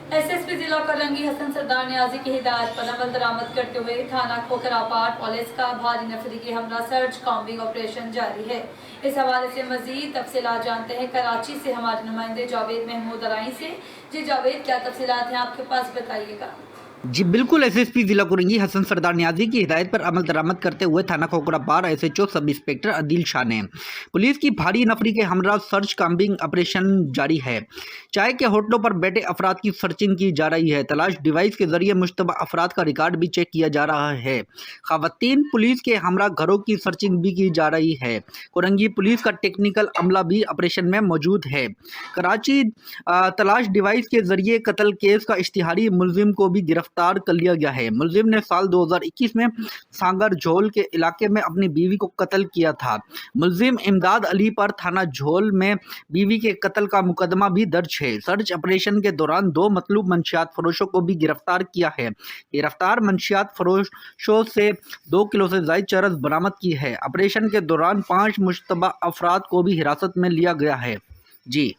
SSP जिला करंगी हसन सरदार नियाजी की हिदायत पर अमल दरामद करते हुए थाना खोखरापाट पुलिस का भारी नफरी हमला सर्च कॉम्बिंग ऑपरेशन जारी है। इस हवाले से मजीद तफसीलात जानते हैं कराची से हमारे नुमाइंदे जावेद महमूद अराई से। जी जावेद, क्या तफसीलात हैं आपके पास, बताइएगा। जी बिल्कुल, एसएसपी जिला कुरंगी हसन सरदार नियाजी की हिदायत पर अमल दरामद करते हुए थाना Khokhrapar SHO sub inspector Adil Shah ने पुलिस की भारी नफरी के हमरा सर्च कॉम्बिंग ऑपरेशन जारी है। चाय के होटलों पर बैठे अफराद की सर्चिंग की जा रही है। तलाश डिवाइस के जरिए मुश्तबा अफराद का रिकॉर्ड भी चेक किया जा रहा है। खवातीन पुलिस के हमरा घरों की सर्चिंग भी की जा रही है। कुरंगी पुलिस का टेक्निकल अमला भी ऑपरेशन में मौजूद है। कराची तलाश डिवाइस के जरिए कत्ल केस का इश्तिहारी मुलजिम को भी गिरफ्तार कर लिया गया है। मुलजिम ने साल 2021 में सांगर झोल के इलाके में अपनी बीवी को कत्ल किया था। मुलजिम इमदाद अली पर थाना झोल में बीवी के कत्ल का मुकदमा भी दर्ज है। सर्च ऑपरेशन के दौरान 2 मतलूब मंशियात फरोशों को भी गिरफ्तार किया है। गिरफ्तार मंशियात फरोशों से 2 किलो से ज्यादा चरस बरामद की है। ऑपरेशन के दौरान 5 मुश्तबा अफराद को भी हिरासत में लिया गया है। जी।